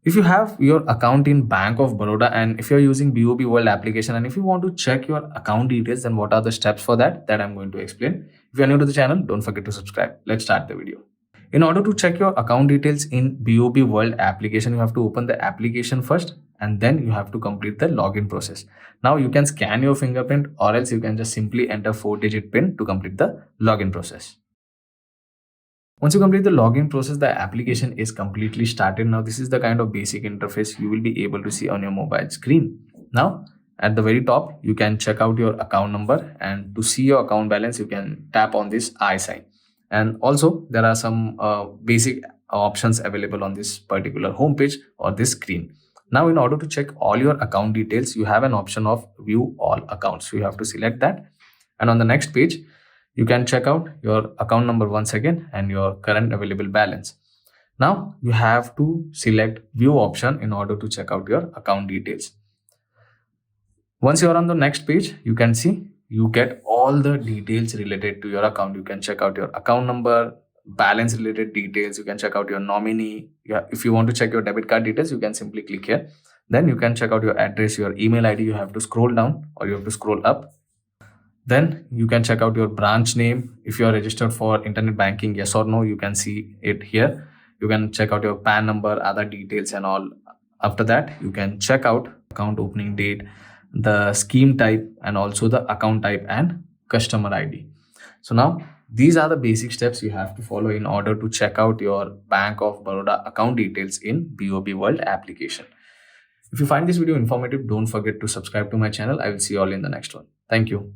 If you have your account in Bank of Baroda and if you're using BOB World application and if you want to check your account details, then what are the steps for that I'm going to explain. If you're new to the channel, don't forget to subscribe. Let's start the video. In order to check your account details in BOB World application, you have to open the application first and then you have to complete the login process. Now you can scan your fingerprint or else you can just simply enter 4-digit PIN to complete the login process. Once you complete the login process, the application is completely started. Now this is the kind of basic interface you will be able to see on your mobile screen. Now at the very top, you can check out your account number, and to see your account balance, you can tap on this I sign. And also there are some basic options available on this particular homepage or this screen. Now in order to check all your account details, you have an option of view all accounts. So you have to select that, and on the next page you can check out your account number once again and your current available balance. Now you have to select view option in order to check out your account details. Once you are on the next page, you can see you get all the details related to your account. You can check out your account number, balance related details. You can check out your nominee. If you want to check your debit card details, you can simply click here. Then you can check out your address, your email ID. You have to scroll down or you have to scroll up. Then you can check out your branch name. If you are registered for internet banking, yes or no, you can see it here. You can check out your PAN number, other details and all. After that, you can check out account opening date, the scheme type, and also the account type and customer ID. So now these are the basic steps you have to follow in order to check out your Bank of Baroda account details in BOB World application. If you find this video informative, don't forget to subscribe to my channel. I will see you all in the next one. Thank you.